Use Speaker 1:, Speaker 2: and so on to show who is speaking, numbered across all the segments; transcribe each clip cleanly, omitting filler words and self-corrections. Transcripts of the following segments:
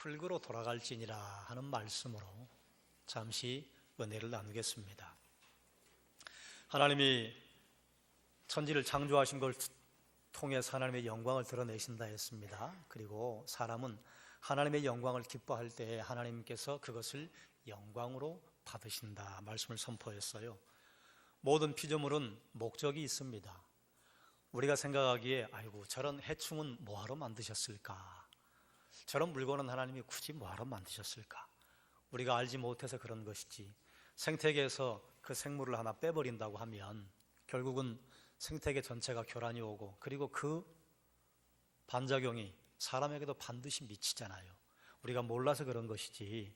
Speaker 1: 흙으로 돌아갈지니라 하는 말씀으로 잠시 은혜를 나누겠습니다. 하나님이 천지를 창조하신 걸 통해서 하나님의 영광을 드러내신다 했습니다. 그리고 사람은 하나님의 영광을 기뻐할 때에 하나님께서 그것을 영광으로 받으신다 말씀을 선포했어요. 모든 피조물은 목적이 있습니다. 우리가 생각하기에 아이고 저런 해충은 뭐하러 만드셨을까? 저런 물건은 하나님이 굳이 뭐하러 만드셨을까? 우리가 알지 못해서 그런 것이지, 생태계에서 그 생물을 하나 빼버린다고 하면 결국은 생태계 전체가 교란이 오고, 그리고 그 반작용이 사람에게도 반드시 미치잖아요. 우리가 몰라서 그런 것이지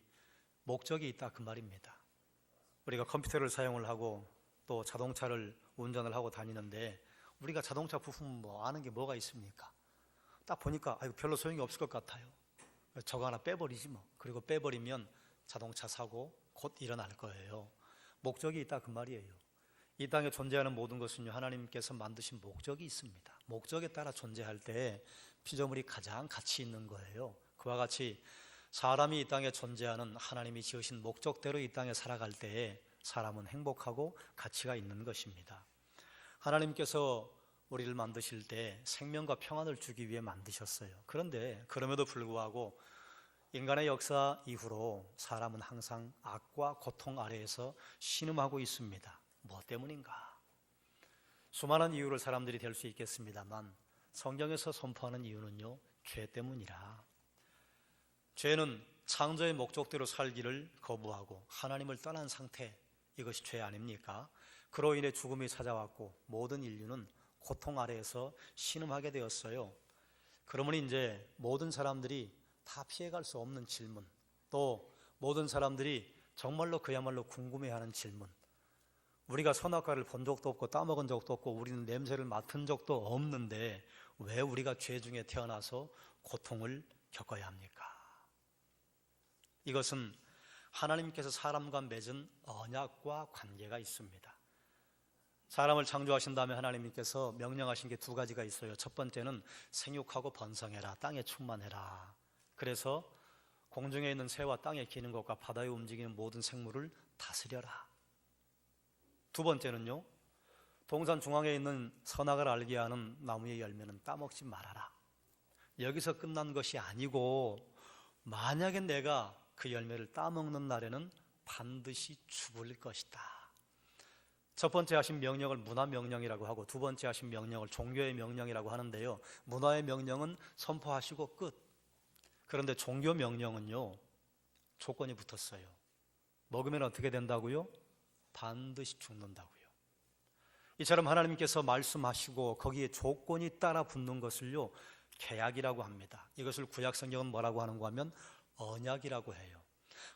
Speaker 1: 목적이 있다 그 말입니다. 우리가 컴퓨터를 사용을 하고 또 자동차를 운전을 하고 다니는데, 우리가 자동차 부품 뭐 아는 게 뭐가 있습니까? 딱 보니까 아이고 별로 소용이 없을 것 같아요. 저거 하나 빼버리지 뭐. 그리고 빼버리면 자동차 사고 곧 일어날 거예요. 목적이 있다 그 말이에요. 이 땅에 존재하는 모든 것은요, 하나님께서 만드신 목적이 있습니다. 목적에 따라 존재할 때 피조물이 가장 가치 있는 거예요. 그와 같이 사람이 이 땅에 존재하는 하나님이 지으신 목적대로 이 땅에 살아갈 때에 사람은 행복하고 가치가 있는 것입니다. 하나님께서 우리를 만드실 때 생명과 평안을 주기 위해 만드셨어요. 그런데 그럼에도 불구하고 인간의 역사 이후로 사람은 항상 악과 고통 아래에서 신음하고 있습니다. 뭐 때문인가? 수많은 이유를 사람들이 댈 수 있겠습니다만 성경에서 선포하는 이유는요, 죄 때문이라. 죄는 창조의 목적대로 살기를 거부하고 하나님을 떠난 상태, 이것이 죄 아닙니까? 그로 인해 죽음이 찾아왔고 모든 인류는 고통 아래에서 신음하게 되었어요. 그러므로 이제 모든 사람들이 다 피해갈 수 없는 질문, 또 모든 사람들이 정말로 그야말로 궁금해하는 질문, 우리가 선악과를 본 적도 없고 따먹은 적도 없고 우리는 냄새를 맡은 적도 없는데 왜 우리가 죄 중에 태어나서 고통을 겪어야 합니까? 이것은 하나님께서 사람과 맺은 언약과 관계가 있습니다. 사람을 창조하신 다음에 하나님께서 명령하신 게 두 가지가 있어요. 첫 번째는 생육하고 번성해라, 땅에 충만해라. 그래서 공중에 있는 새와 땅에 기는 것과 바다에 움직이는 모든 생물을 다스려라. 두 번째는요, 동산 중앙에 있는 선악을 알게 하는 나무의 열매는 따먹지 말아라. 여기서 끝난 것이 아니고 만약에 내가 그 열매를 따먹는 날에는 반드시 죽을 것이다. 첫 번째 하신 명령을 문화명령이라고 하고 두 번째 하신 명령을 종교의 명령이라고 하는데요, 문화의 명령은 선포하시고 끝. 그런데 종교 명령은요, 조건이 붙었어요. 먹으면 어떻게 된다고요? 반드시 죽는다고요. 이처럼 하나님께서 말씀하시고 거기에 조건이 따라 붙는 것을요, 계약이라고 합니다. 이것을 구약성경은 뭐라고 하는가 하면 언약이라고 해요.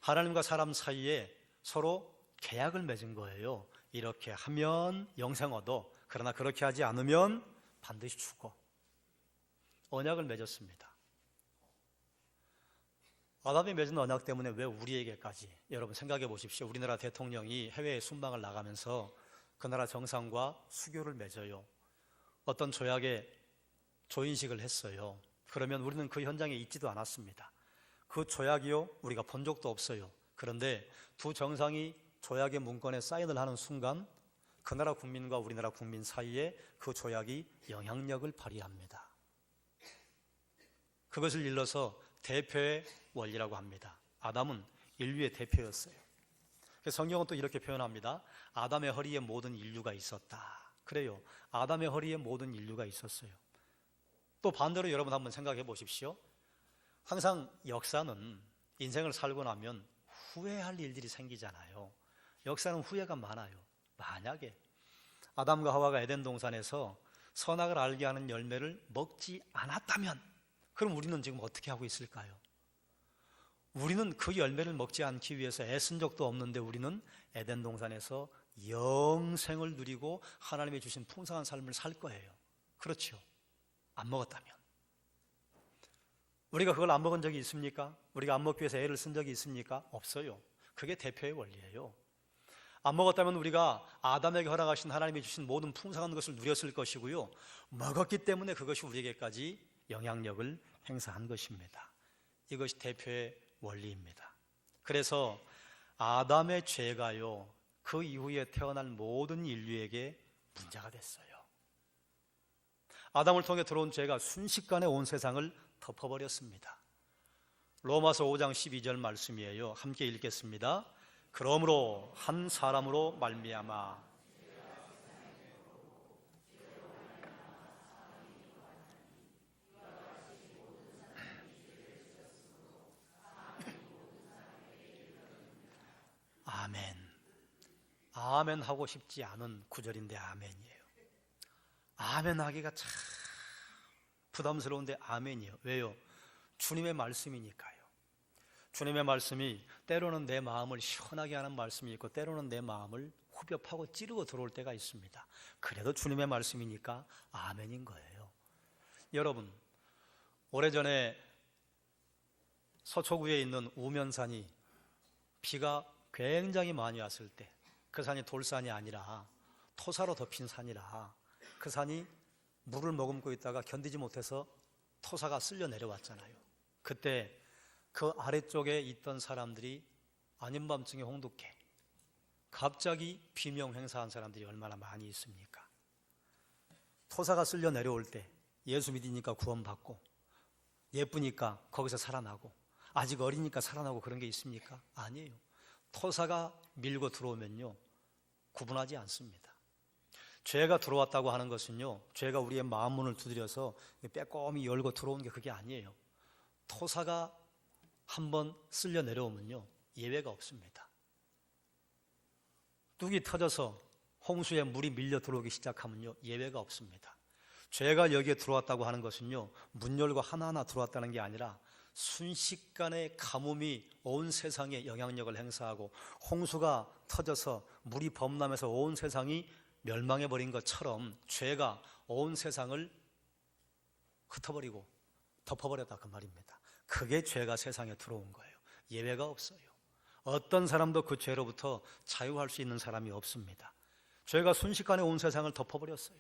Speaker 1: 하나님과 사람 사이에 서로 계약을 맺은 거예요. 이렇게 하면 영생 얻어, 그러나 그렇게 하지 않으면 반드시 죽어. 언약을 맺었습니다. 아담이 맺은 언약 때문에 왜 우리에게까지, 여러분 생각해 보십시오. 우리나라 대통령이 해외에 순방을 나가면서 그 나라 정상과 수교를 맺어요. 어떤 조약에 조인식을 했어요. 그러면 우리는 그 현장에 있지도 않았습니다. 그 조약이요, 우리가 본 적도 없어요. 그런데 두 정상이 조약의 문건에 사인을 하는 순간 그 나라 국민과 우리나라 국민 사이에 그 조약이 영향력을 발휘합니다. 그것을 일러서 대표의 원리라고 합니다. 아담은 인류의 대표였어요. 성경은 또 이렇게 표현합니다. 아담의 허리에 모든 인류가 있었다. 그래요, 아담의 허리에 모든 인류가 있었어요. 또 반대로 여러분 한번 생각해 보십시오. 항상 역사는 인생을 살고 나면 후회할 일들이 생기잖아요. 역사는 후회가 많아요. 만약에 아담과 하와가 에덴 동산에서 선악을 알게 하는 열매를 먹지 않았다면, 그럼 우리는 지금 어떻게 하고 있을까요? 우리는 그 열매를 먹지 않기 위해서 애쓴 적도 없는데 우리는 에덴 동산에서 영생을 누리고 하나님이 주신 풍성한 삶을 살 거예요. 그렇죠? 안 먹었다면. 우리가 그걸 안 먹은 적이 있습니까? 우리가 안 먹기 위해서 애를 쓴 적이 있습니까? 없어요. 그게 대표의 원리예요. 안 먹었다면 우리가 아담에게 허락하신 하나님이 주신 모든 풍성한 것을 누렸을 것이고요, 먹었기 때문에 그것이 우리에게까지 영향력을 행사한 것입니다. 이것이 대표의 원리입니다. 그래서 아담의 죄가요, 그 이후에 태어날 모든 인류에게 문제가 됐어요. 아담을 통해 들어온 죄가 순식간에 온 세상을 덮어버렸습니다. 로마서 5장 12절 말씀이에요. 함께 읽겠습니다. 그러므로 한 사람으로 말미암아 아멘. 아멘 하고 싶지 않은 구절인데 아멘이에요. 아멘 하기가 참 부담스러운데 아멘이에요. 왜요? 주님의 말씀이니까요. 주님의 말씀이 때로는 내 마음을 시원하게 하는 말씀이 있고 때로는 내 마음을 후벼 파고 찌르고 들어올 때가 있습니다. 그래도 주님의 말씀이니까 아멘인 거예요. 여러분, 오래전에 서초구에 있는 우면산이 비가 굉장히 많이 왔을 때 그 산이 돌산이 아니라 토사로 덮인 산이라 그 산이 물을 머금고 있다가 견디지 못해서 토사가 쓸려 내려왔잖아요. 그때 그 아래쪽에 있던 사람들이 아닌 밤중에 홍두깨 갑자기 비명 행사한 사람들이 얼마나 많이 있습니까? 토사가 쓸려 내려올 때 예수 믿으니까 구원받고 예쁘니까 거기서 살아나고 아직 어리니까 살아나고 그런 게 있습니까? 아니에요. 토사가 밀고 들어오면요 구분하지 않습니다. 죄가 들어왔다고 하는 것은요 죄가 우리의 마음 문을 두드려서 빼꼼히 열고 들어온 게 그게 아니에요. 토사가 한번 쓸려 내려오면요 예외가 없습니다. 뚝이 터져서 홍수에 물이 밀려 들어오기 시작하면요 예외가 없습니다. 죄가 여기에 들어왔다고 하는 것은요 문 열고 하나하나 들어왔다는 게 아니라 순식간에 가뭄이 온 세상에 영향력을 행사하고 홍수가 터져서 물이 범람해서 온 세상이 멸망해버린 것처럼 죄가 온 세상을 흩어버리고 덮어버렸다 그 말입니다. 그게 죄가 세상에 들어온 거예요. 예외가 없어요. 어떤 사람도 그 죄로부터 자유할 수 있는 사람이 없습니다. 죄가 순식간에 온 세상을 덮어버렸어요.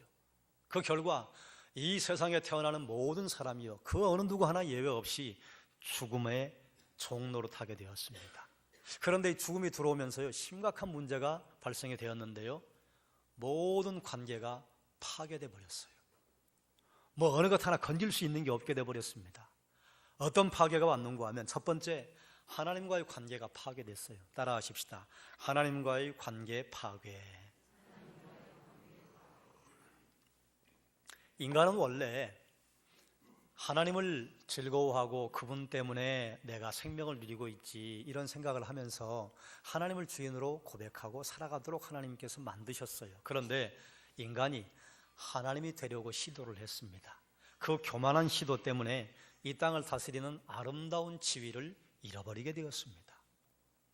Speaker 1: 그 결과 이 세상에 태어나는 모든 사람이요 그 어느 누구 하나 예외 없이 죽음의 종로로 타게 되었습니다. 그런데 이 죽음이 들어오면서요 심각한 문제가 발생이 되었는데요 모든 관계가 파괴돼 버렸어요. 뭐 어느 것 하나 건질 수 있는 게 없게 돼 버렸습니다. 어떤 파괴가 왔는가 하면 첫 번째 하나님과의 관계가 파괴됐어요. 따라하십시다. 하나님과의 관계 파괴. 인간은 원래 하나님을 즐거워하고 그분 때문에 내가 생명을 누리고 있지 이런 생각을 하면서 하나님을 주인으로 고백하고 살아가도록 하나님께서 만드셨어요. 그런데 인간이 하나님이 되려고 시도를 했습니다. 그 교만한 시도 때문에 이 땅을 다스리는 아름다운 지위를 잃어버리게 되었습니다.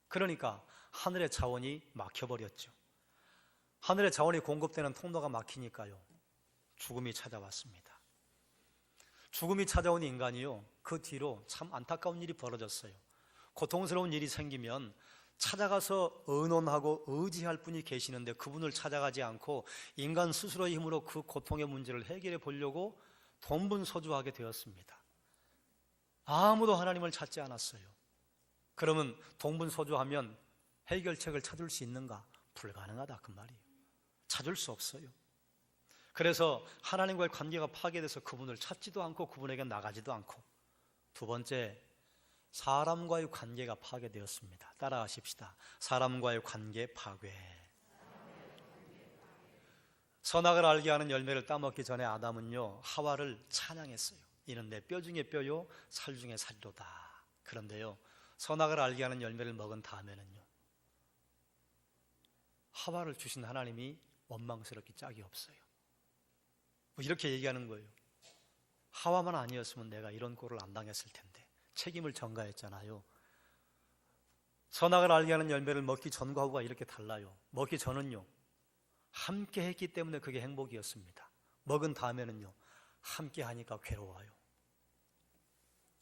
Speaker 1: 그러니까 하늘의 자원이 막혀버렸죠. 하늘의 자원이 공급되는 통로가 막히니까요 죽음이 찾아왔습니다. 죽음이 찾아온 인간이요 그 뒤로 참 안타까운 일이 벌어졌어요. 고통스러운 일이 생기면 찾아가서 의논하고 의지할 분이 계시는데 그분을 찾아가지 않고 인간 스스로의 힘으로 그 고통의 문제를 해결해 보려고 돈분서주하게 되었습니다. 아무도 하나님을 찾지 않았어요. 그러면 동분서주하면 해결책을 찾을 수 있는가? 불가능하다 그 말이에요. 찾을 수 없어요. 그래서 하나님과의 관계가 파괴돼서 그분을 찾지도 않고 그분에게 나가지도 않고, 두 번째, 사람과의 관계가 파괴되었습니다. 따라하십시다. 사람과의 관계 파괴. 선악을 알게 하는 열매를 따먹기 전에 아담은요 하와를 찬양했어요. 이는 내 뼈 중에 뼈요 살 중에 살이로다. 그런데요 선악을 알게 하는 열매를 먹은 다음에는요 하와를 주신 하나님이 원망스럽기 짝이 없어요. 뭐 이렇게 얘기하는 거예요. 하와만 아니었으면 내가 이런 꼴을 안 당했을 텐데 책임을 전가했잖아요. 선악을 알게 하는 열매를 먹기 전과 후가 이렇게 달라요. 먹기 전은요 함께 했기 때문에 그게 행복이었습니다. 먹은 다음에는요 함께 하니까 괴로워요.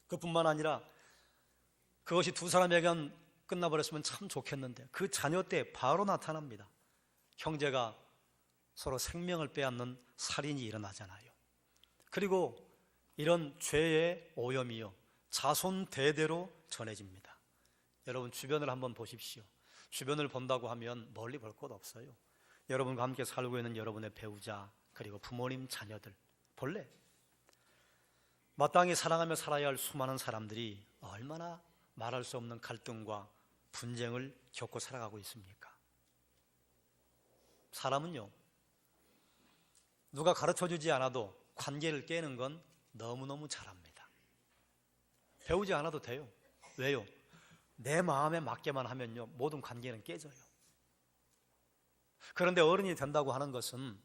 Speaker 1: 그뿐만 아니라 그것이 두 사람에게만 끝나버렸으면 참 좋겠는데 그 자녀 때 바로 나타납니다. 형제가 서로 생명을 빼앗는 살인이 일어나잖아요. 그리고 이런 죄의 오염이요 자손 대대로 전해집니다. 여러분 주변을 한번 보십시오. 주변을 본다고 하면 멀리 볼 것 없어요. 여러분과 함께 살고 있는 여러분의 배우자, 그리고 부모님, 자녀들, 본래 마땅히 사랑하며 살아야 할 수많은 사람들이 얼마나 말할 수 없는 갈등과 분쟁을 겪고 살아가고 있습니까? 사람은요, 누가 가르쳐주지 않아도 관계를 깨는 건 너무너무 잘합니다. 배우지 않아도 돼요. 왜요? 내 마음에 맞게만 하면요, 모든 관계는 깨져요. 그런데 어른이 된다고 하는 것은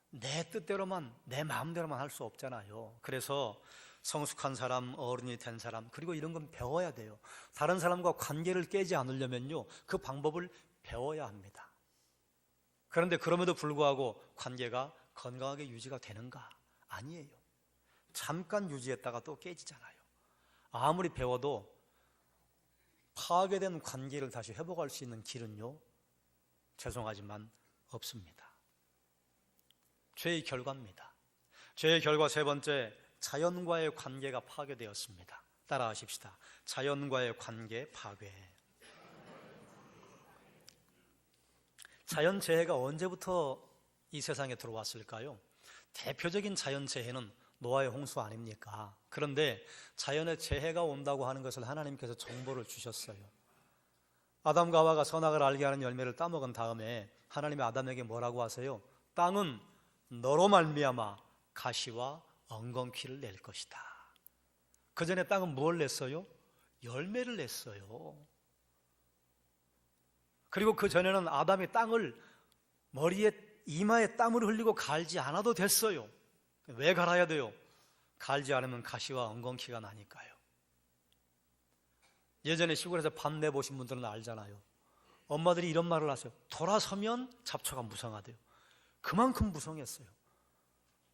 Speaker 1: 내 뜻대로만, 내 마음대로만 할 수 없잖아요. 그래서 성숙한 사람, 어른이 된 사람, 그리고 이런 건 배워야 돼요. 다른 사람과 관계를 깨지 않으려면요, 그 방법을 배워야 합니다. 그런데 그럼에도 불구하고 관계가 건강하게 유지가 되는가? 아니에요. 잠깐 유지했다가 또 깨지잖아요. 아무리 배워도 파괴된 관계를 다시 회복할 수 있는 길은요, 죄송하지만 없습니다. 죄의 결과입니다. 죄의 결과 세 번째, 자연과의 관계가 파괴되었습니다. 따라하십시다. 자연과의 관계 파괴. 자연재해가 언제부터 이 세상에 들어왔을까요? 대표적인 자연재해는 노아의 홍수 아닙니까? 그런데 자연의 재해가 온다고 하는 것을 하나님께서 정보를 주셨어요. 아담과 하와가 선악을 알게 하는 열매를 따먹은 다음에 하나님이 아담에게 뭐라고 하세요? 땅은 너로 말미암아 가시와 엉겅퀴를 낼 것이다. 그 전에 땅은 무엇을 냈어요? 열매를 냈어요. 그리고 그 전에는 아담이 땅을 머리에 이마에 땀을 흘리고 갈지 않아도 됐어요. 왜 갈아야 돼요? 갈지 않으면 가시와 엉겅퀴가 나니까요. 예전에 시골에서 밤 내보신 분들은 알잖아요. 엄마들이 이런 말을 하세요. 돌아서면 잡초가 무성하대요. 그만큼 무성했어요.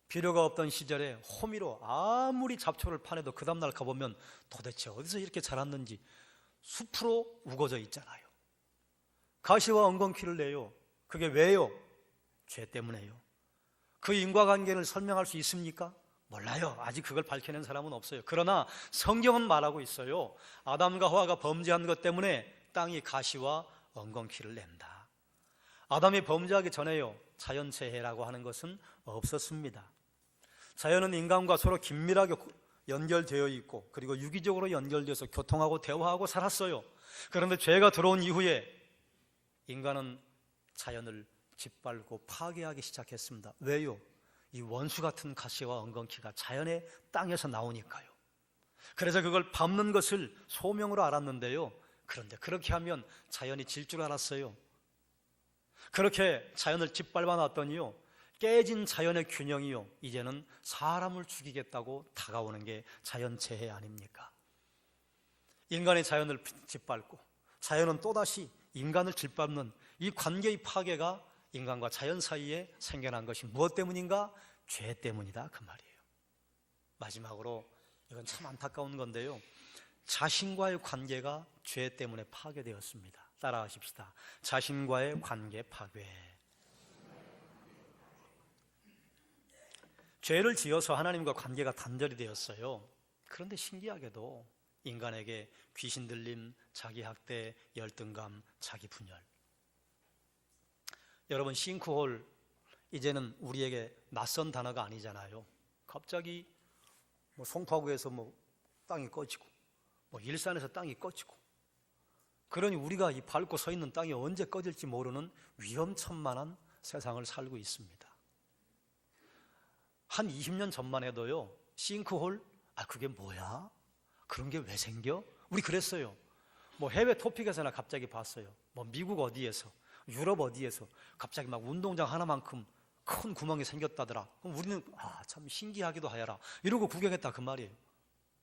Speaker 1: 비료가 없던 시절에 호미로 아무리 잡초를 파내도 그 다음날 가보면 도대체 어디서 이렇게 자랐는지 숲으로 우거져 있잖아요. 가시와 엉겅퀴를 내요. 그게 왜요? 죄 때문에요. 그 인과관계를 설명할 수 있습니까? 몰라요. 아직 그걸 밝혀낸 사람은 없어요. 그러나 성경은 말하고 있어요. 아담과 하와가 범죄한 것 때문에 땅이 가시와 엉겅퀴를 낸다. 아담이 범죄하기 전에요, 자연재해라고 하는 것은 없었습니다. 자연은 인간과 서로 긴밀하게 연결되어 있고, 그리고 유기적으로 연결돼서 교통하고 대화하고 살았어요. 그런데 죄가 들어온 이후에 인간은 자연을 짓밟고 파괴하기 시작했습니다. 왜요? 이 원수 같은 가시와 엉겅퀴가 자연의 땅에서 나오니까요. 그래서 그걸 밟는 것을 소명으로 알았는데요, 그런데 그렇게 하면 자연이 질 줄 알았어요. 그렇게 자연을 짓밟아 놨더니요, 깨진 자연의 균형이요, 이제는 사람을 죽이겠다고 다가오는 게 자연재해 아닙니까? 인간이 자연을 짓밟고 자연은 또다시 인간을 짓밟는 이 관계의 파괴가 인간과 자연 사이에 생겨난 것이 무엇 때문인가? 죄 때문이다, 그 말이에요. 마지막으로 이건 참 안타까운 건데요, 자신과의 관계가 죄 때문에 파괴되었습니다. 따라하십시다. 자신과의 관계 파괴. 죄를 지어서 하나님과 관계가 단절이 되었어요. 그런데 신기하게도 인간에게 귀신 들림, 자기 학대, 열등감, 자기 분열. 여러분, 싱크홀 이제는 우리에게 낯선 단어가 아니잖아요. 갑자기 송파구에서 땅이 꺼지고, 일산에서 땅이 꺼지고, 그러니 우리가 이 밟고 서 있는 땅이 언제 꺼질지 모르는 위험천만한 세상을 살고 있습니다. 한 20년 전만 해도요, 싱크홀, 그게 뭐야? 그런 게 왜 생겨? 우리 그랬어요. 해외 토픽에서나 갑자기 봤어요. 미국 어디에서, 유럽 어디에서 갑자기 막 운동장 하나만큼 큰 구멍이 생겼다더라. 그럼 우리는 참 신기하기도 하여라 이러고 구경했다, 그 말이에요.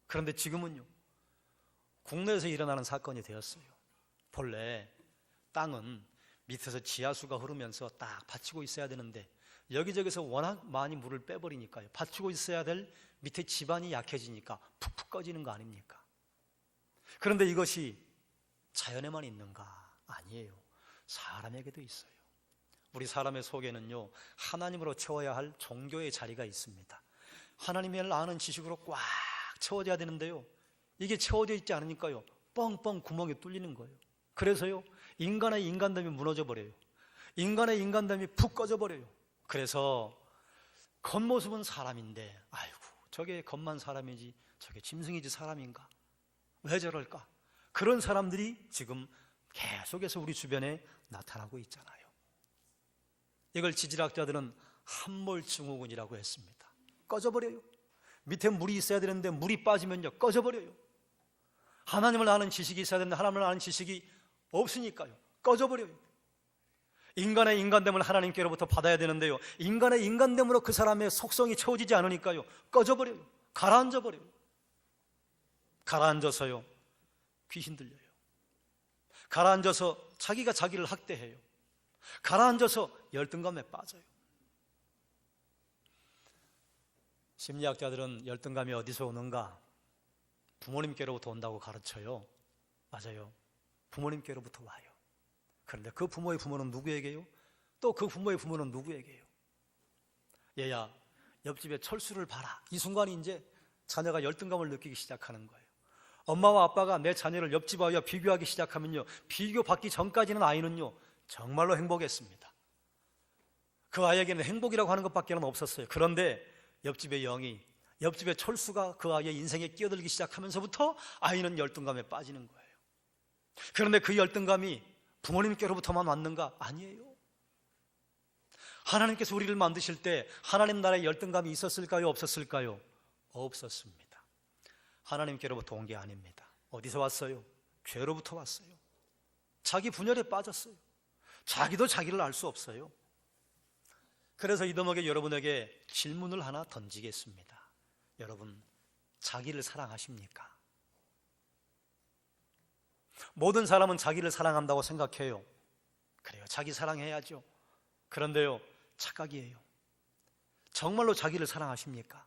Speaker 1: 그런데 지금은요, 국내에서 일어나는 사건이 되었어요. 본래 땅은 밑에서 지하수가 흐르면서 딱 받치고 있어야 되는데 여기저기서 워낙 많이 물을 빼버리니까요, 받치고 있어야 될 밑에 지반이 약해지니까 푹푹 꺼지는 거 아닙니까? 그런데 이것이 자연에만 있는가? 아니에요. 사람에게도 있어요. 우리 사람의 속에는요, 하나님으로 채워야 할 종교의 자리가 있습니다. 하나님을 아는 지식으로 꽉 채워져야 되는데요, 이게 채워져 있지 않으니까요, 뻥뻥 구멍이 뚫리는 거예요. 그래서요, 인간의 인간됨이 무너져 버려요. 인간의 인간됨이 푹 꺼져 버려요. 그래서 겉모습은 사람인데, 아이고, 저게 겉만 사람이지 저게 짐승이지 사람인가? 왜 저럴까? 그런 사람들이 지금 계속해서 우리 주변에 나타나고 있잖아요. 이걸 지질학자들은 함몰증후군이라고 했습니다. 꺼져버려요. 밑에 물이 있어야 되는데 물이 빠지면요, 꺼져버려요. 하나님을 아는 지식이 있어야 되는데 하나님을 아는 지식이 없으니까요, 꺼져버려요. 인간의 인간됨을 하나님께로부터 받아야 되는데요, 인간의 인간됨으로 그 사람의 속성이 채워지지 않으니까요, 꺼져버려요. 가라앉아버려요. 가라앉아서요, 귀신 들려요. 가라앉아서 자기가 자기를 학대해요. 가라앉아서 열등감에 빠져요. 심리학자들은 열등감이 어디서 오는가? 부모님께로부터 온다고 가르쳐요. 맞아요. 부모님께로부터 와요. 그런데 그 부모의 부모는 누구에게요? 또 그 부모의 부모는 누구에게요? 얘야, 옆집에 철수를 봐라. 이 순간 이제 자녀가 열등감을 느끼기 시작하는 거예요. 엄마와 아빠가 내 자녀를 옆집 아이와 비교하기 시작하면요, 비교받기 전까지는 아이는요, 정말로 행복했습니다. 그 아이에게는 행복이라고 하는 것밖에는 없었어요. 그런데 옆집의 영이, 옆집의 철수가 그 아이의 인생에 끼어들기 시작하면서부터 아이는 열등감에 빠지는 거예요. 그런데 그 열등감이 부모님께로부터만 왔는가? 아니에요. 하나님께서 우리를 만드실 때 하나님 나라에 열등감이 있었을까요? 없었을까요? 없었습니다. 하나님께로부터 온 게 아닙니다. 어디서 왔어요? 죄로부터 왔어요. 자기 분열에 빠졌어요. 자기도 자기를 알 수 없어요. 그래서 이더목에 여러분에게 질문을 하나 던지겠습니다. 여러분, 자기를 사랑하십니까? 모든 사람은 자기를 사랑한다고 생각해요. 그래요, 자기 사랑해야죠. 그런데요, 착각이에요. 정말로 자기를 사랑하십니까?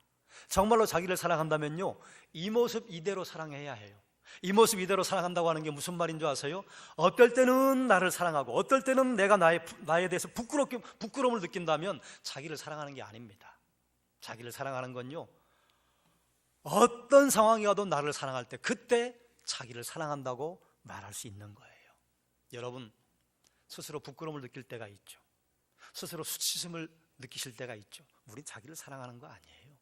Speaker 1: 정말로 자기를 사랑한다면요, 이 모습 이대로 사랑해야 해요. 이 모습 이대로 사랑한다고 하는 게 무슨 말인 줄 아세요? 어떨 때는 나를 사랑하고 어떨 때는 내가 나에 대해서 부끄러움을 느낀다면 자기를 사랑하는 게 아닙니다. 자기를 사랑하는 건요, 어떤 상황이 와도 나를 사랑할 때 그때 자기를 사랑한다고 말할 수 있는 거예요. 여러분, 스스로 부끄러움을 느낄 때가 있죠. 스스로 수치심을 느끼실 때가 있죠. 우리 자기를 사랑하는 거 아니에요.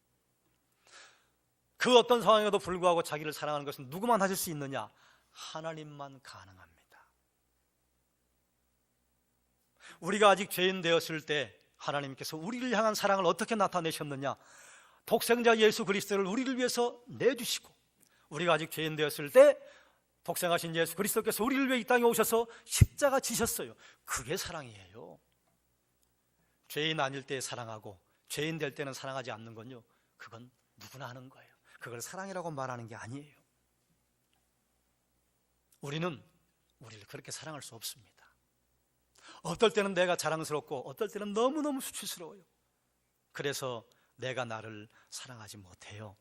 Speaker 1: 그 어떤 상황에도 불구하고 자기를 사랑하는 것은 누구만 하실 수 있느냐? 하나님만 가능합니다. 우리가 아직 죄인 되었을 때 하나님께서 우리를 향한 사랑을 어떻게 나타내셨느냐? 독생자 예수 그리스도를 우리를 위해서 내주시고, 우리가 아직 죄인 되었을 때 독생하신 예수 그리스도께서 우리를 위해 이 땅에 오셔서 십자가 지셨어요. 그게 사랑이에요. 죄인 아닐 때 사랑하고 죄인 될 때는 사랑하지 않는 건요, 그건 누구나 하는 거예요. 그걸 사랑이라고 말하는 게 아니에요. 우리는 우리를 그렇게 사랑할 수 없습니다. 어떨 때는 내가 자랑스럽고 어떨 때는 너무너무 수치스러워요. 그래서 내가 나를 사랑하지 못해요.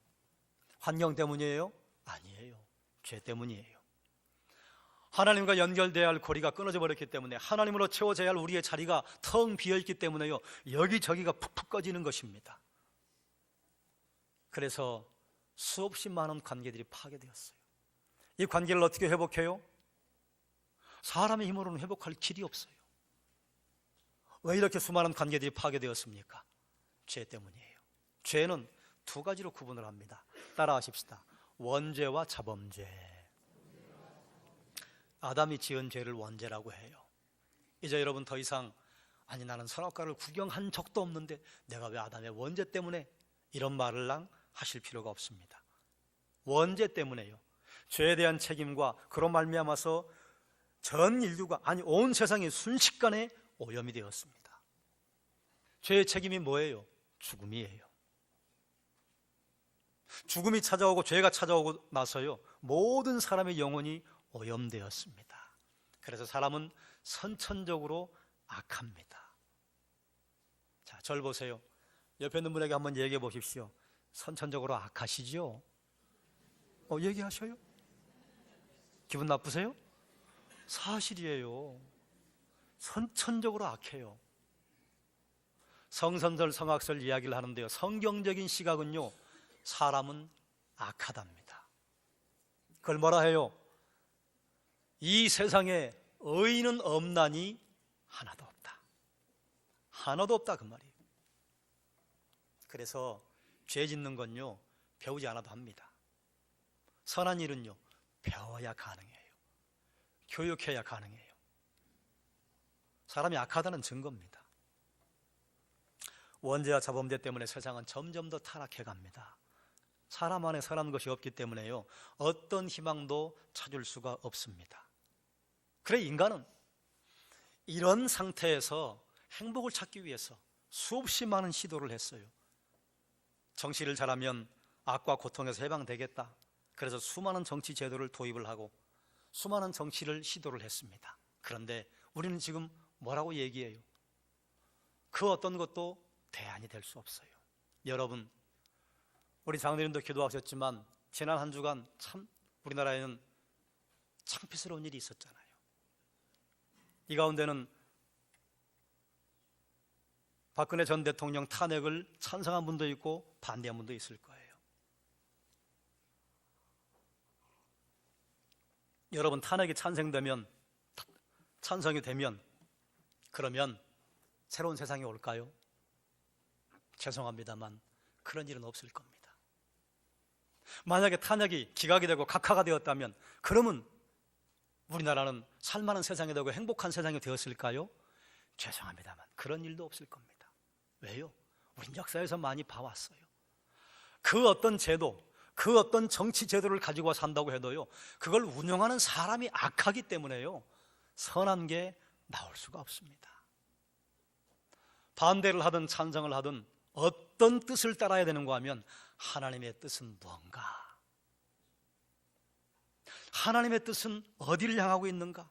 Speaker 1: 환경 때문이에요? 아니에요. 죄 때문이에요. 하나님과 연결돼야 할 고리가 끊어져 버렸기 때문에, 하나님으로 채워져야 할 우리의 자리가 텅 비어있기 때문에요, 여기저기가 푹푹 꺼지는 것입니다. 그래서 수없이 많은 관계들이 파괴되었어요. 이 관계를 어떻게 회복해요? 사람의 힘으로는 회복할 길이 없어요. 왜 이렇게 수많은 관계들이 파괴되었습니까? 죄 때문이에요. 죄는 두 가지로 구분을 합니다. 따라하십시다. 원죄와 자범죄. 아담이 지은 죄를 원죄라고 해요. 이제 여러분 더 이상, 아니 나는 선악과를 구경한 적도 없는데 내가 왜 아담의 원죄 때문에, 이런 말을 하실 필요가 없습니다. 원죄 때문에요. 죄에 대한 책임과 그로 말미암아서 전 인류가, 아니 온 세상이 순식간에 오염이 되었습니다. 죄의 책임이 뭐예요? 죽음이에요. 죽음이 찾아오고 죄가 찾아오고 나서요, 모든 사람의 영혼이 오염되었습니다. 그래서 사람은 선천적으로 악합니다. 자, 절 보세요. 옆에 있는 분에게 한번 얘기해 보십시오. 선천적으로 악하시죠? 얘기하셔요? 기분 나쁘세요? 사실이에요. 선천적으로 악해요. 성선설, 성악설 이야기를 하는데요, 성경적인 시각은요, 사람은 악하답니다. 그걸 뭐라 해요? 이 세상에 의인은 없나니 하나도 없다. 하나도 없다 그 말이에요. 그래서 죄 짓는 건요 배우지 않아도 합니다. 선한 일은요 배워야 가능해요. 교육해야 가능해요. 사람이 악하다는 증거입니다. 원죄와 자범죄 때문에 세상은 점점 더 타락해 갑니다. 사람 안에 선한 것이 없기 때문에요 어떤 희망도 찾을 수가 없습니다. 그래 인간은 이런 상태에서 행복을 찾기 위해서 수없이 많은 시도를 했어요. 정치를 잘하면 악과 고통에서 해방되겠다. 그래서 수많은 정치 제도를 도입을 하고 수많은 정치를 시도를 했습니다. 그런데 우리는 지금 뭐라고 얘기해요? 그 어떤 것도 대안이 될 수 없어요. 여러분, 우리 장로님도 기도하셨지만 지난 한 주간 참 우리나라에는 창피스러운 일이 있었잖아요. 이 가운데는 박근혜 전 대통령 탄핵을 찬성한 분도 있고 반대한 분도 있을 거예요. 여러분, 탄핵이 찬성이 되면 그러면 새로운 세상이 올까요? 죄송합니다만 그런 일은 없을 겁니다. 만약에 탄핵이 기각이 되고 각하가 되었다면 그러면 우리나라는 살만한 세상이 되고 행복한 세상이 되었을까요? 죄송합니다만 그런 일도 없을 겁니다. 왜요? 우린 역사에서 많이 봐왔어요. 그 어떤 제도, 그 어떤 정치 제도를 가지고 산다고 해도요 그걸 운영하는 사람이 악하기 때문에요 선한 게 나올 수가 없습니다. 반대를 하든 찬성을 하든 어떤 뜻을 따라야 되는가 하면 하나님의 뜻은 무언가? 하나님의 뜻은 어디를 향하고 있는가를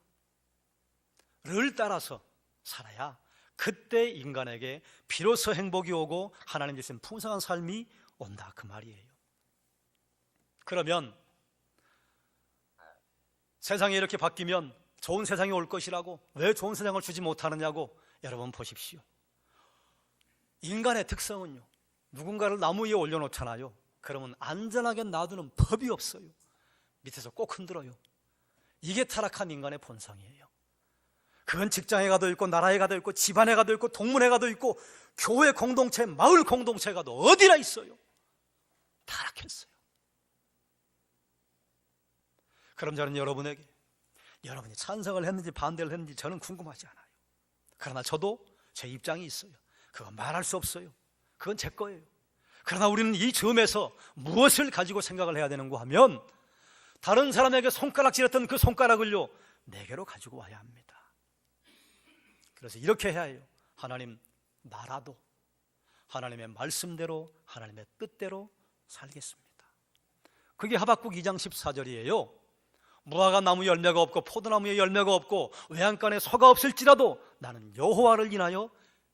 Speaker 1: 따라서 살아야 그때 인간에게 비로소 행복이 오고 하나님 주신 풍성한 삶이 온다 그 말이에요. 그러면 세상이 이렇게 바뀌면 좋은 세상이 올 것이라고 왜 좋은 세상을 주지 못하느냐고 여러분 보십시오. 인간의 특성은요 누군가를 나무 위에 올려놓잖아요. 그러면 안전하게 놔두는 법이 없어요. 밑에서 꼭 흔들어요. 이게 타락한 인간의 본성이에요. 그건 직장에 가도 있고 나라에 가도 있고 집안에 가도 있고 동문회 가도 있고 교회 공동체, 마을 공동체 가도 어디나 있어요. 타락했어요. 그럼 저는 여러분에게 여러분이 찬성을 했는지 반대를 했는지 저는 궁금하지 않아요. 그러나 저도 제 입장이 있어요. 그건 말할 수 없어요. 그건 제 거예요. 그러나 우리는 이 점에서 무엇을 가지고 생각을 해야 되는가 하면 다른 사람에게 손가락질했던 그 손가락을요 내게로 가지고 와야 합니다. 그래서 이렇게 해야 해요. 하나님, 나라도 하나님의 말씀대로 하나님의 뜻대로 살겠습니다. 그게 하박국 2장 14절이에요 무화과 나무 열매가 없고 포도나무에 열매가 없고 외양간에 소가 없을지라도 나는 여호와를 인하여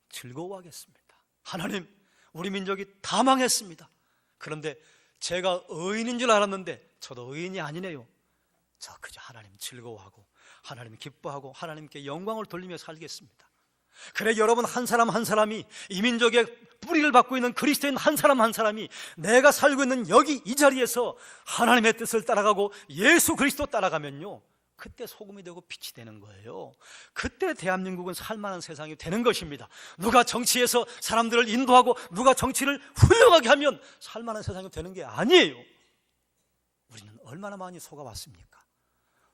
Speaker 1: 즐거워하겠습니다. 하나님, 우리 민족이 다 망했습니다. 그런데 제가 의인인 줄 알았는데 저도 의인이 아니네요. 저 그저 하나님 즐거워하고 하나님 기뻐하고 하나님께 영광을 돌리며 살겠습니다. 그래 여러분 한 사람 한 사람이 이 민족의 뿌리를 받고 있는 그리스도인 한 사람 한 사람이 내가 살고 있는 여기 이 자리에서 하나님의 뜻을 따라가고 예수 그리스도 따라가면요 그때 소금이 되고 빛이 되는 거예요. 그때 대한민국은 살만한 세상이 되는 것입니다. 누가 정치에서 사람들을 인도하고 누가 정치를 훌륭하게 하면 살만한 세상이 되는 게 아니에요. 우리는 얼마나 많이 속아왔습니까?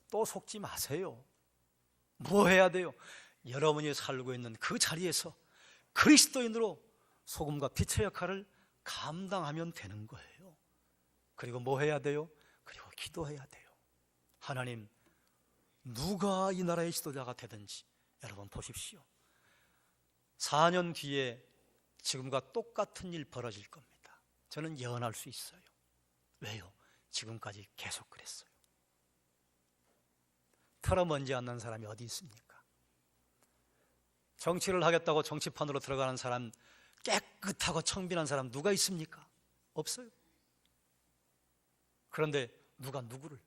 Speaker 1: 또 속지 마세요. 뭐 해야 돼요? 여러분이 살고 있는 그 자리에서 그리스도인으로 소금과 빛의 역할을 감당하면 되는 거예요. 그리고 뭐 해야 돼요? 그리고 기도해야 돼요. 하나님, 누가 이 나라의 지도자가 되든지 여러분 보십시오. 4년 뒤에 지금과 똑같은 일 벌어질 겁니다. 저는 예언할 수 있어요. 왜요? 지금까지 계속 그랬어요. 털어먼지 않는 사람이 어디 있습니까? 정치를 하겠다고 정치판으로 들어가는 사람, 깨끗하고 청빈한 사람 누가 있습니까? 없어요. 그런데 누가 누구를?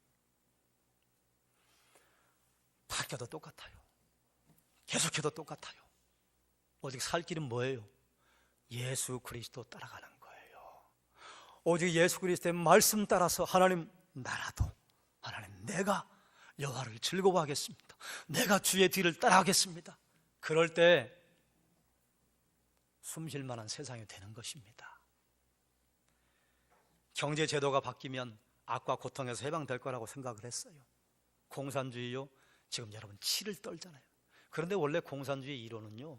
Speaker 1: 바뀌어도 똑같아요. 계속해도 똑같아요. 오직 살 길은 뭐예요? 예수 그리스도 따라가는 거예요. 오직 예수 그리스도의 말씀 따라서 하나님, 나라도 내가 여호와를 즐거워하겠습니다. 내가 주의 뒤를 따라가겠습니다. 그럴 때 숨쉴 만한 세상이 되는 것입니다. 경제 제도가 바뀌면 악과 고통에서 해방될 거라고 생각을 했어요. 공산주의요, 지금 여러분 치를 떨잖아요. 그런데 원래 공산주의 이론은요,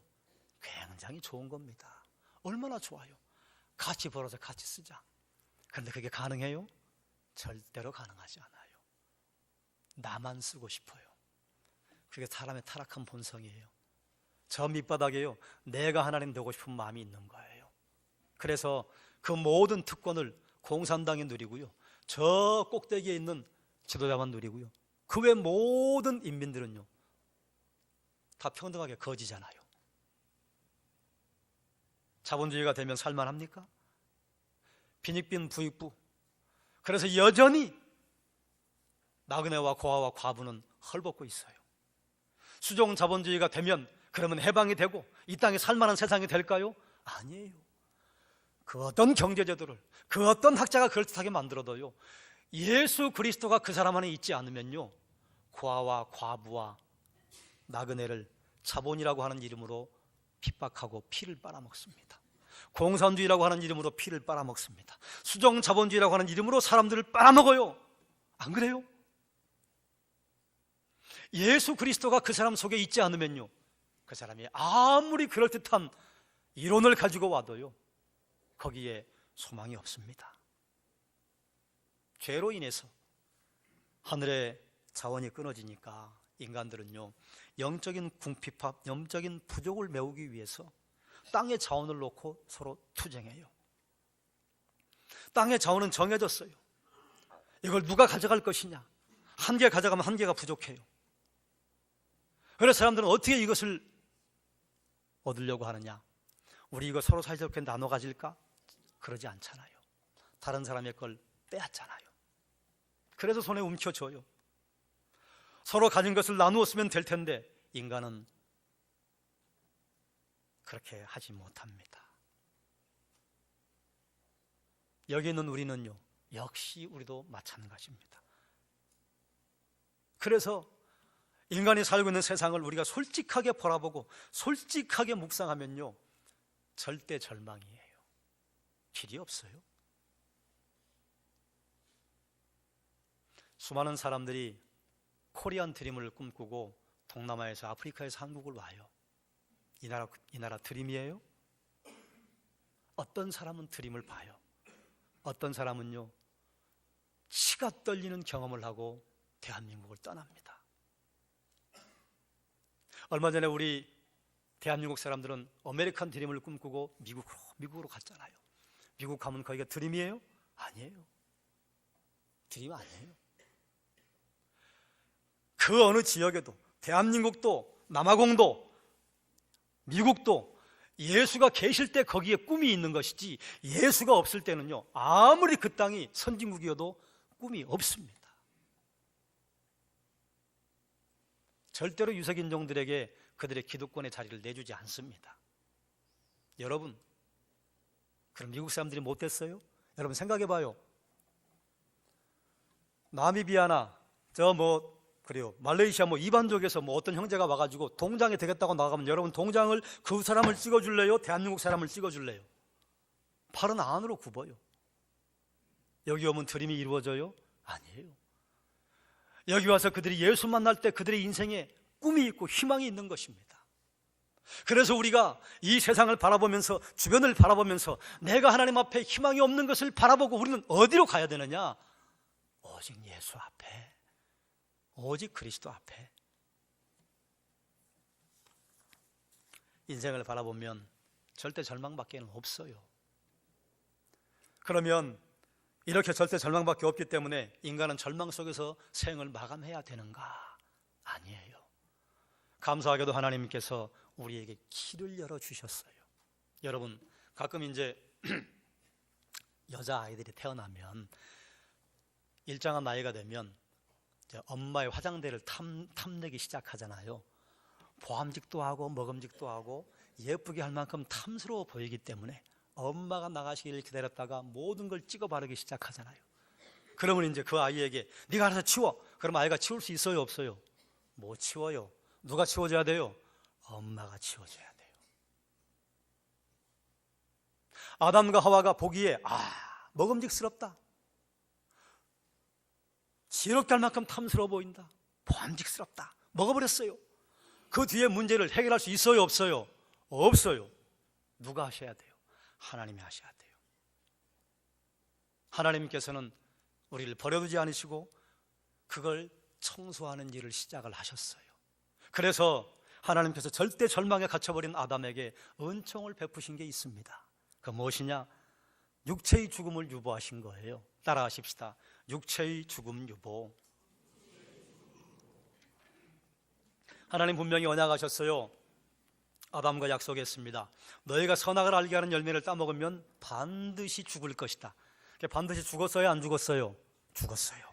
Speaker 1: 굉장히 좋은 겁니다. 얼마나 좋아요. 같이 벌어서 같이 쓰자. 그런데 그게 가능해요? 절대로 가능하지 않아요. 나만 쓰고 싶어요. 그게 사람의 타락한 본성이에요. 저 밑바닥에요, 내가 하나님 되고 싶은 마음이 있는 거예요. 그래서 그 모든 특권을 공산당이 누리고요, 저 꼭대기에 있는 지도자만 누리고요, 그 외 모든 인민들은요 다 평등하게 거지잖아요. 자본주의가 되면 살만합니까? 빈익빈 부익부. 그래서 여전히 나그네와 고아와 과부는 헐벗고 있어요. 수종 자본주의가 되면 그러면 해방이 되고 이 땅에 살만한 세상이 될까요? 아니에요. 그 어떤 경제제도를, 그 어떤 학자가 그럴듯하게 만들어도요, 예수 그리스도가 그 사람 안에 있지 않으면요, 고아와 과부와 나그네를 자본이라고 하는 이름으로 핍박하고 피를 빨아먹습니다. 공산주의라고 하는 이름으로 피를 빨아먹습니다. 수종 자본주의라고 하는 이름으로 사람들을 빨아먹어요. 안 그래요? 예수 그리스도가 그 사람 속에 있지 않으면요, 그 사람이 아무리 그럴듯한 이론을 가지고 와도요, 거기에 소망이 없습니다. 죄로 인해서 하늘의 자원이 끊어지니까 인간들은요, 영적인 궁핍합, 영적인 부족을 메우기 위해서 땅의 자원을 놓고 서로 투쟁해요. 땅의 자원은 정해졌어요. 이걸 누가 가져갈 것이냐. 한 개 가져가면 한 개가 부족해요. 그래서 사람들은 어떻게 이것을 얻으려고 하느냐. 우리 이거 서로 사이좋게 나눠 가질까? 그러지 않잖아요. 다른 사람의 걸 빼앗잖아요. 그래서 손에 움켜줘요. 서로 가진 것을 나누었으면 될 텐데 인간은 그렇게 하지 못합니다. 여기 있는 우리는요, 역시 우리도 마찬가지입니다. 그래서 인간이 살고 있는 세상을 우리가 솔직하게 바라보고 솔직하게 묵상하면요, 절대 절망이에요. 길이 없어요. 수많은 사람들이 코리안 드림을 꿈꾸고 동남아에서 아프리카에서 한국을 와요. 이 나라 드림이에요? 어떤 사람은 드림을 봐요. 어떤 사람은요, 치가 떨리는 경험을 하고 대한민국을 떠납니다. 얼마 전에 우리 대한민국 사람들은 아메리칸 드림을 꿈꾸고 미국으로 갔잖아요. 미국 가면 거기가 드림이에요? 아니에요. 드림 아니에요. 그 어느 지역에도, 대한민국도, 남아공도, 미국도 예수가 계실 때 거기에 꿈이 있는 것이지, 예수가 없을 때는요, 아무리 그 땅이 선진국이어도 꿈이 없습니다. 절대로 유색인종들에게 그들의 기득권의 자리를 내주지 않습니다. 여러분, 그럼 미국 사람들이 못됐어요? 여러분 생각해봐요. 나미비아나 그래요, 말레이시아 이반족에서 어떤 형제가 와가지고 동장이 되겠다고 나가면 여러분 동장을 그 사람을 찍어줄래요? 대한민국 사람을 찍어줄래요? 팔은 안으로 굽어요. 여기 오면 드림이 이루어져요? 아니에요. 여기 와서 그들이 예수 만날 때 그들의 인생에 꿈이 있고 희망이 있는 것입니다. 그래서 우리가 이 세상을 바라보면서, 주변을 바라보면서 내가 하나님 앞에 희망이 없는 것을 바라보고 우리는 어디로 가야 되느냐? 오직 예수 앞에, 오직 그리스도 앞에. 인생을 바라보면 절대 절망밖에는 없어요. 그러면 이렇게 절대 절망밖에 없기 때문에 인간은 절망 속에서 생을 마감해야 되는가? 아니에요. 감사하게도 하나님께서 우리에게 길을 열어주셨어요. 여러분, 가끔 이제 여자아이들이 태어나면 일정한 나이가 되면 이제 엄마의 화장대를 탐내기 시작하잖아요. 보암직도 하고 먹음직도 하고 예쁘게 할 만큼 탐스러워 보이기 때문에 엄마가 나가시기를 기다렸다가 모든 걸 찍어 바르기 시작하잖아요. 그러면 이제 그 아이에게 네가 알아서 치워, 그럼 아이가 치울 수 있어요, 없어요? 못 치워요. 누가 치워줘야 돼요? 엄마가 치워줘야 돼요. 아담과 하와가 보기에 먹음직스럽다, 지혜롭게 할 만큼 탐스러워 보인다, 보암직스럽다, 먹어버렸어요. 그 뒤에 문제를 해결할 수 있어요, 없어요? 없어요. 누가 하셔야 돼요? 하나님이 하셔야 돼요. 하나님께서는 우리를 버려두지 않으시고 그걸 청소하는 일을 시작을 하셨어요. 그래서 하나님께서 절대 절망에 갇혀버린 아담에게 은총을 베푸신 게 있습니다. 그 무엇이냐? 육체의 죽음을 유보하신 거예요. 따라하십시다. 육체의 죽음 유보. 하나님 분명히 언약하셨어요. 아담과 약속했습니다. 너희가 선악을 알게 하는 열매를 따먹으면 반드시 죽을 것이다. 반드시 죽었어요, 안 죽었어요? 죽었어요.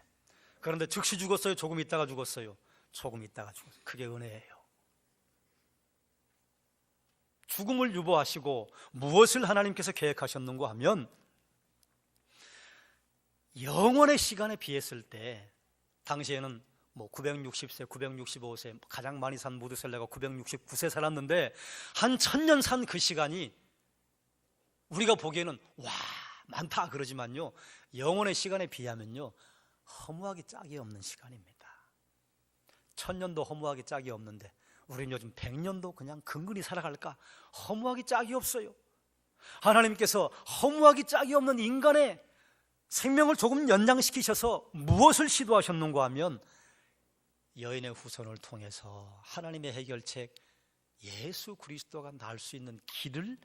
Speaker 1: 그런데 즉시 죽었어요, 조금 있다가 죽었어요? 조금 있다가 죽었어요. 그게 은혜예요. 죽음을 유보하시고 무엇을 하나님께서 계획하셨는가 하면, 영원의 시간에 비했을 때 당시에는 960세, 965세, 가장 많이 산 무드셀라가 969세 살았는데 한 1000년 산 그 시간이 우리가 보기에는 와 많다 그러지만요, 영원의 시간에 비하면요 허무하기 짝이 없는 시간입니다. 1000년도 허무하기 짝이 없는데 우리는 요즘 100년도 그냥 근근히 살아갈까 허무하기 짝이 없어요. 하나님께서 허무하기 짝이 없는 인간의 생명을 조금 연장시키셔서 무엇을 시도하셨는가 하면, 여인의 후손을 통해서 하나님의 해결책 예수 그리스도가 날 수 있는 길을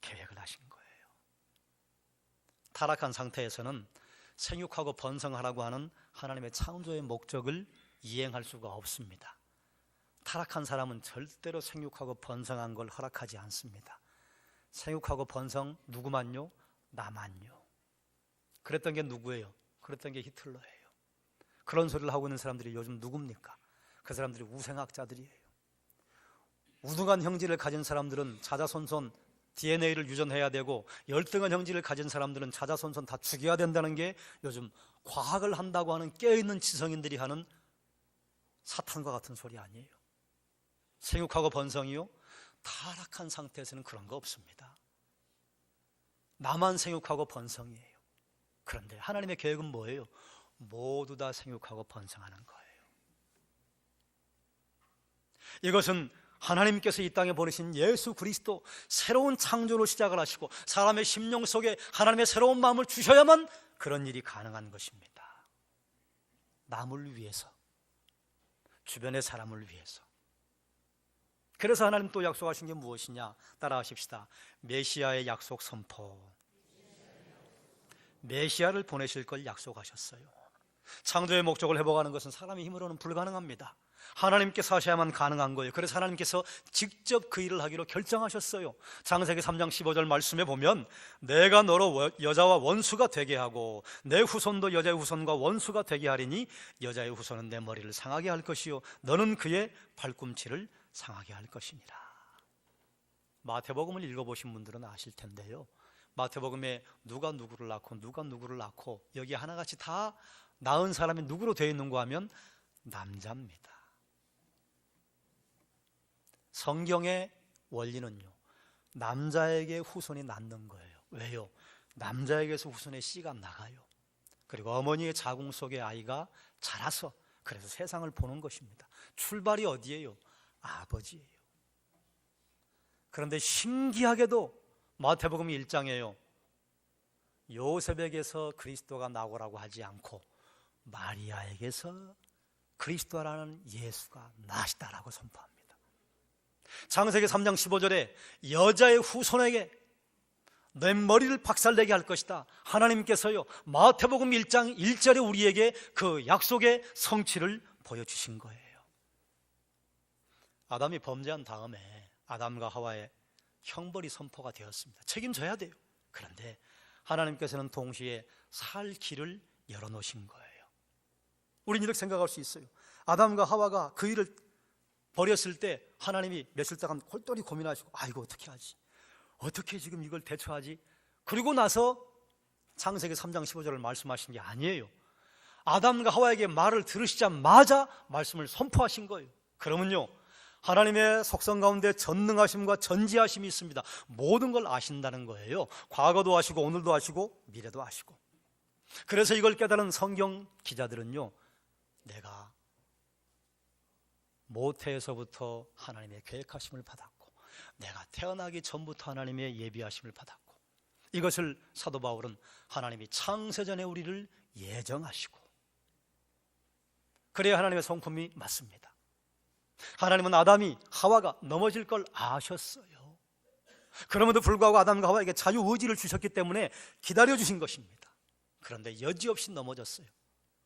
Speaker 1: 계획을 하신 거예요. 타락한 상태에서는 생육하고 번성하라고 하는 하나님의 창조의 목적을 이행할 수가 없습니다. 타락한 사람은 절대로 생육하고 번성한 걸 허락하지 않습니다. 생육하고 번성 누구만요? 나만요. 그랬던 게 누구예요? 그랬던 게 히틀러예요. 그런 소리를 하고 있는 사람들이 요즘 누굽니까? 그 사람들이 우생학자들이에요. 우등한 형질을 가진 사람들은 자자손손 DNA를 유전해야 되고, 열등한 형질을 가진 사람들은 자자손손 다 죽여야 된다는 게 요즘 과학을 한다고 하는 깨어있는 지성인들이 하는 사탄과 같은 소리 아니에요. 생육하고 번성이요? 타락한 상태에서는 그런 거 없습니다. 나만 생육하고 번성이에요. 그런데 하나님의 계획은 뭐예요? 모두 다 생육하고 번성하는 거예요. 이것은 하나님께서 이 땅에 보내신 예수 그리스도 새로운 창조로 시작을 하시고 사람의 심령 속에 하나님의 새로운 마음을 주셔야만 그런 일이 가능한 것입니다. 남을 위해서, 주변의 사람을 위해서. 그래서 하나님 또 약속하신 게 무엇이냐? 따라하십시다. 메시아의 약속 선포. 메시아를 보내실 걸 약속하셨어요. 창조의 목적을 회복하는 것은 사람의 힘으로는 불가능합니다. 하나님께서 하셔야만 가능한 거예요. 그래서 하나님께서 직접 그 일을 하기로 결정하셨어요. 창세기 3장 15절 말씀에 보면, 내가 너로 여자와 원수가 되게 하고 내 후손도 여자의 후손과 원수가 되게 하리니 여자의 후손은 내 머리를 상하게 할 것이요 너는 그의 발꿈치를 상하게 할 것이니라. 마태복음을 읽어보신 분들은 아실 텐데요, 마태복음에 누가 누구를 낳고 누가 누구를 낳고 여기 하나같이 다 낳은 사람이 누구로 되어 있는가 하면 남자입니다. 성경의 원리는요, 남자에게 후손이 낳는 거예요. 왜요? 남자에게서 후손의 씨가 나가요. 그리고 어머니의 자궁 속의 아이가 자라서, 그래서 세상을 보는 것입니다. 출발이 어디예요? 아버지예요. 그런데 신기하게도 마태복음 1장에요, 요셉에게서 그리스도가 나오라고 하지 않고 마리아에게서 그리스도라는 예수가 나시다라고 선포합니다. 창세기 3장 15절에 여자의 후손에게 내 머리를 박살내게 할 것이다, 하나님께서요 마태복음 1장 1절에 우리에게 그 약속의 성취를 보여주신 거예요. 아담이 범죄한 다음에 아담과 하와의 형벌이 선포가 되었습니다. 책임져야 돼요. 그런데 하나님께서는 동시에 살 길을 열어놓으신 거예요. 우리는 이렇게 생각할 수 있어요. 아담과 하와가 그 일을 버렸을 때 하나님이 며칠 동안 골똘히 고민하시고, 이거 어떻게 하지? 어떻게 지금 이걸 대처하지? 그리고 나서 창세기 3장 15절을 말씀하신 게 아니에요. 아담과 하와에게 말을 들으시자마자 말씀을 선포하신 거예요. 그러면요, 하나님의 속성 가운데 전능하심과 전지하심이 있습니다. 모든 걸 아신다는 거예요. 과거도 아시고 오늘도 아시고 미래도 아시고. 그래서 이걸 깨달은 성경 기자들은요, 내가 모태에서부터 하나님의 계획하심을 받았고, 내가 태어나기 전부터 하나님의 예비하심을 받았고, 이것을 사도 바울은 하나님이 창세전에 우리를 예정하시고, 그래야 하나님의 성품이 맞습니다. 하나님은 아담이 하와가 넘어질 걸 아셨어요. 그럼에도 불구하고 아담과 하와에게 자유의지를 주셨기 때문에 기다려주신 것입니다. 그런데 여지없이 넘어졌어요.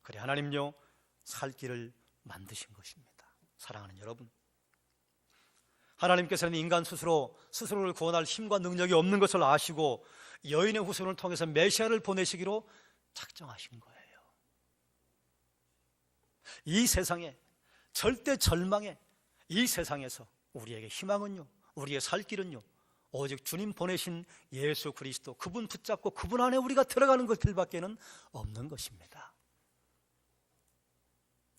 Speaker 1: 그래 하나님요, 살 길을 만드신 것입니다. 사랑하는 여러분, 하나님께서는 인간 스스로를 구원할 힘과 능력이 없는 것을 아시고 여인의 후손을 통해서 메시아를 보내시기로 작정하신 거예요. 이 세상에, 절대 절망의 이 세상에서 우리에게 희망은요, 우리의 살 길은요, 오직 주님 보내신 예수 그리스도, 그분 붙잡고 그분 안에 우리가 들어가는 것들밖에는 없는 것입니다.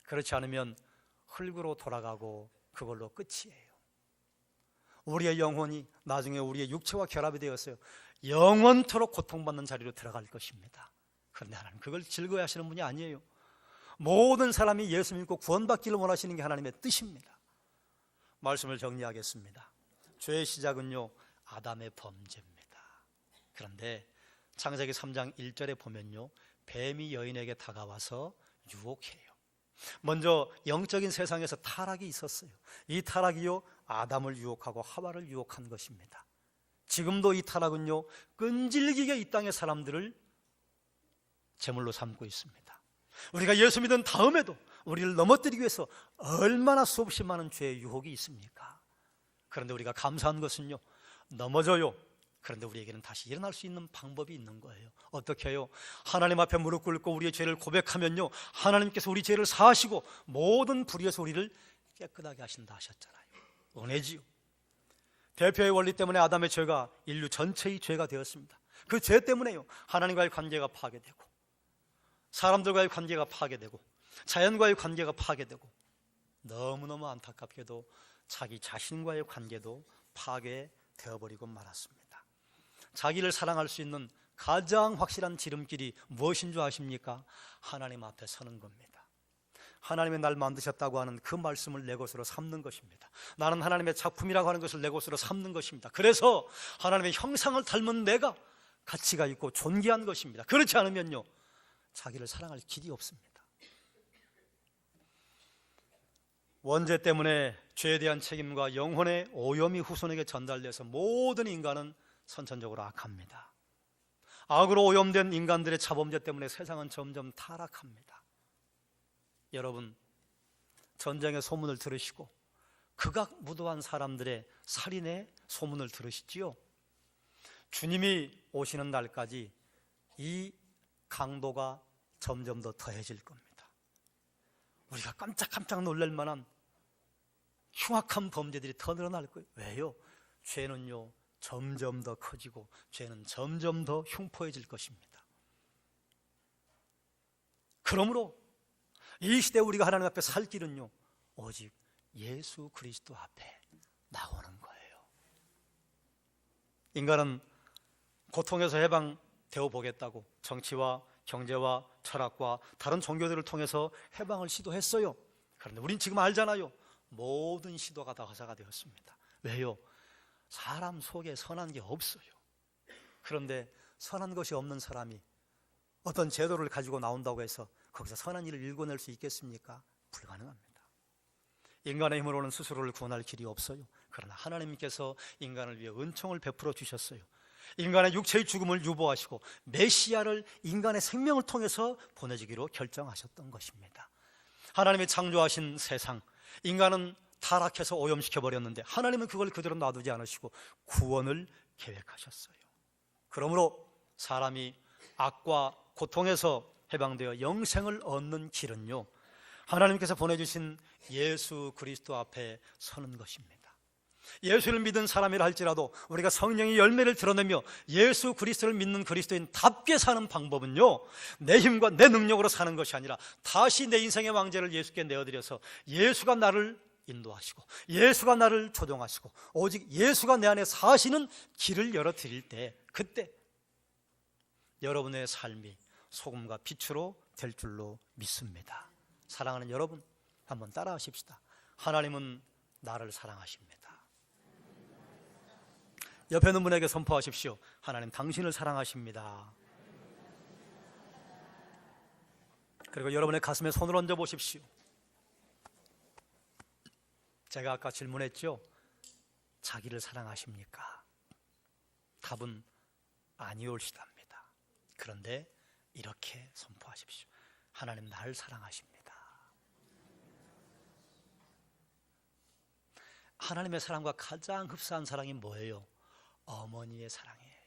Speaker 1: 그렇지 않으면 흙으로 돌아가고 그걸로 끝이에요. 우리의 영혼이 나중에 우리의 육체와 결합이 되었어요. 영원토록 고통받는 자리로 들어갈 것입니다. 그런데 하나님 그걸 즐거워하시는 분이 아니에요. 모든 사람이 예수 믿고 구원받기를 원하시는 게 하나님의 뜻입니다. 말씀을 정리하겠습니다. 죄의 시작은요, 아담의 범죄입니다. 그런데 창세기 3장 1절에 보면요, 뱀이 여인에게 다가와서 유혹해요. 먼저 영적인 세상에서 타락이 있었어요. 이 타락이요, 아담을 유혹하고 하와를 유혹한 것입니다. 지금도 이 타락은요, 끈질기게 이 땅의 사람들을 제물로 삼고 있습니다. 우리가 예수 믿은 다음에도 우리를 넘어뜨리기 위해서 얼마나 수없이 많은 죄의 유혹이 있습니까? 그런데 우리가 감사한 것은요, 넘어져요. 그런데 우리에게는 다시 일어날 수 있는 방법이 있는 거예요. 어떻게 해요? 하나님 앞에 무릎 꿇고 우리의 죄를 고백하면요, 하나님께서 우리 죄를 사하시고 모든 불의에서 우리를 깨끗하게 하신다 하셨잖아요. 은혜지요. 대표의 원리 때문에 아담의 죄가 인류 전체의 죄가 되었습니다. 그 죄 때문에요, 하나님과의 관계가 파괴되고, 사람들과의 관계가 파괴되고, 자연과의 관계가 파괴되고, 너무너무 안타깝게도 자기 자신과의 관계도 파괴되어버리고 말았습니다. 자기를 사랑할 수 있는 가장 확실한 지름길이 무엇인 줄 아십니까? 하나님 앞에 서는 겁니다. 하나님의 날 만드셨다고 하는 그 말씀을 내 것으로 삼는 것입니다. 나는 하나님의 작품이라고 하는 것을 내 것으로 삼는 것입니다. 그래서 하나님의 형상을 닮은 내가 가치가 있고 존귀한 것입니다. 그렇지 않으면요, 자기를 사랑할 길이 없습니다. 원죄 때문에 죄에 대한 책임과 영혼의 오염이 후손에게 전달돼서 모든 인간은 선천적으로 악합니다. 악으로 오염된 인간들의 자범죄 때문에 세상은 점점 타락합니다. 여러분, 전쟁의 소문을 들으시고 극악무도한 사람들의 살인의 소문을 들으시지요? 주님이 오시는 날까지 이 강도가 점점 더 더해질 겁니다. 우리가 깜짝깜짝 놀랄 만한 흉악한 범죄들이 더 늘어날 거예요. 왜요? 죄는요, 점점 더 커지고 죄는 점점 더 흉포해질 것입니다. 그러므로 이 시대에 우리가 하나님 앞에 살 길은요, 오직 예수 그리스도 앞에 나오는 거예요. 인간은 고통에서 해방되어 보겠다고 정치와 경제와 철학과 다른 종교들을 통해서 해방을 시도했어요. 그런데 우린 지금 알잖아요. 모든 시도가 다 허사가 되었습니다. 왜요? 사람 속에 선한 게 없어요. 그런데 선한 것이 없는 사람이 어떤 제도를 가지고 나온다고 해서 거기서 선한 일을 일궈낼 수 있겠습니까? 불가능합니다. 인간의 힘으로는 스스로를 구원할 길이 없어요. 그러나 하나님께서 인간을 위해 은총을 베풀어 주셨어요. 인간의 육체의 죽음을 유보하시고 메시아를 인간의 생명을 통해서 보내주기로 결정하셨던 것입니다. 하나님이 창조하신 세상, 인간은 타락해서 오염시켜버렸는데 하나님은 그걸 그대로 놔두지 않으시고 구원을 계획하셨어요. 그러므로 사람이 악과 고통에서 해방되어 영생을 얻는 길은요, 하나님께서 보내주신 예수 그리스도 앞에 서는 것입니다. 예수를 믿은 사람이라 할지라도 우리가 성령의 열매를 드러내며 예수 그리스도를 믿는 그리스도인답게 사는 방법은요, 내 힘과 내 능력으로 사는 것이 아니라 다시 내 인생의 왕좌를 예수께 내어드려서 예수가 나를 인도하시고 예수가 나를 조종하시고 오직 예수가 내 안에 사시는 길을 열어드릴 때, 그때 여러분의 삶이 소금과 빛으로 될 줄로 믿습니다. 사랑하는 여러분, 한번 따라하십시다. 하나님은 나를 사랑하십니다. 옆에 있는 분에게 선포하십시오. 하나님 당신을 사랑하십니다. 그리고 여러분의 가슴에 손을 얹어 보십시오. 제가 아까 질문했죠, 자기를 사랑하십니까? 답은 아니올시답니다. 그런데 이렇게 선포하십시오. 하나님 나를 사랑하십니다. 하나님의 사랑과 가장 흡사한 사랑이 뭐예요? 어머니의 사랑이에요.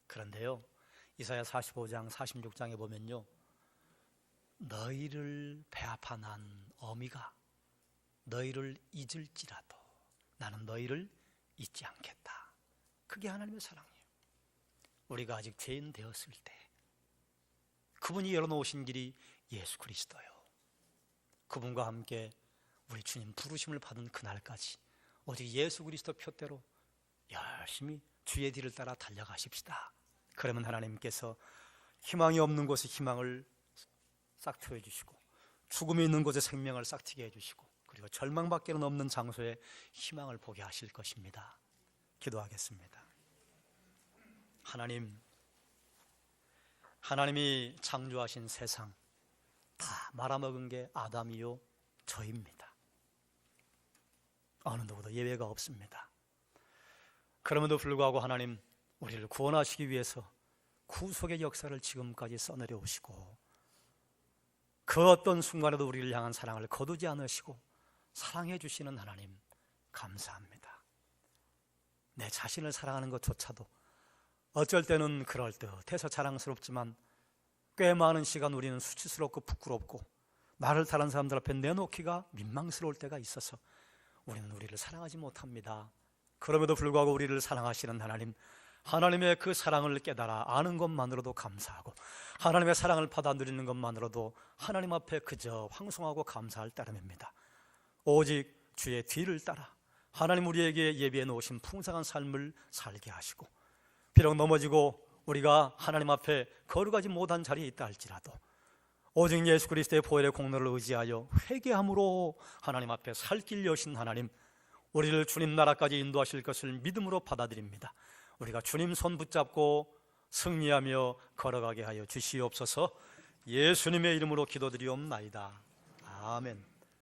Speaker 1: 그런데요, 이사야 45장 46장에 보면요, 너희를 배아파 난 어미가 너희를 잊을지라도 나는 너희를 잊지 않겠다. 그게 하나님의 사랑이에요. 우리가 아직 죄인 되었을 때 그분이 열어놓으신 길이 예수 그리스도요. 그분과 함께 우리 주님 부르심을 받은 그날까지 오직 예수 그리스도 표대로 열심히 주의 뒤를 따라 달려가십시다. 그러면 하나님께서 희망이 없는 곳에 희망을 싹 트여 주시고, 죽음이 있는 곳에 생명을 싹 트게 해주시고, 그리고 절망밖에는 없는 장소에 희망을 보게 하실 것입니다. 기도하겠습니다. 하나님이 창조하신 세상 다 말아먹은 게 아담이요 저입니다. 어느 누구도 예외가 없습니다. 그럼에도 불구하고 하나님, 우리를 구원하시기 위해서 구속의 역사를 지금까지 써내려 오시고, 그 어떤 순간에도 우리를 향한 사랑을 거두지 않으시고 사랑해 주시는 하나님, 감사합니다. 내 자신을 사랑하는 것조차도 어쩔 때는 그럴듯해서 자랑스럽지만 꽤 많은 시간 우리는 수치스럽고 부끄럽고 나를 다른 사람들 앞에 내놓기가 민망스러울 때가 있어서 우리는 우리를 사랑하지 못합니다. 그럼에도 불구하고 우리를 사랑하시는 하나님, 하나님의 그 사랑을 깨달아 아는 것만으로도 감사하고 하나님의 사랑을 받아 누리는 것만으로도 하나님 앞에 그저 황송하고 감사할 따름입니다. 오직 주의 뒤를 따라 하나님 우리에게 예비해 놓으신 풍성한 삶을 살게 하시고, 비록 넘어지고 우리가 하나님 앞에 거룩하지 못한 자리에 있다 할지라도 오직 예수 그리스도의 보혈의 공로를 의지하여 회개함으로 하나님 앞에 살 길 여신 하나님, 우리를 주님 나라까지 인도하실 것을 믿음으로 받아들입니다. 우리가 주님 손 붙잡고 승리하며 걸어가게 하여 주시옵소서. 예수님의 이름으로 기도드리옵나이다. 아멘.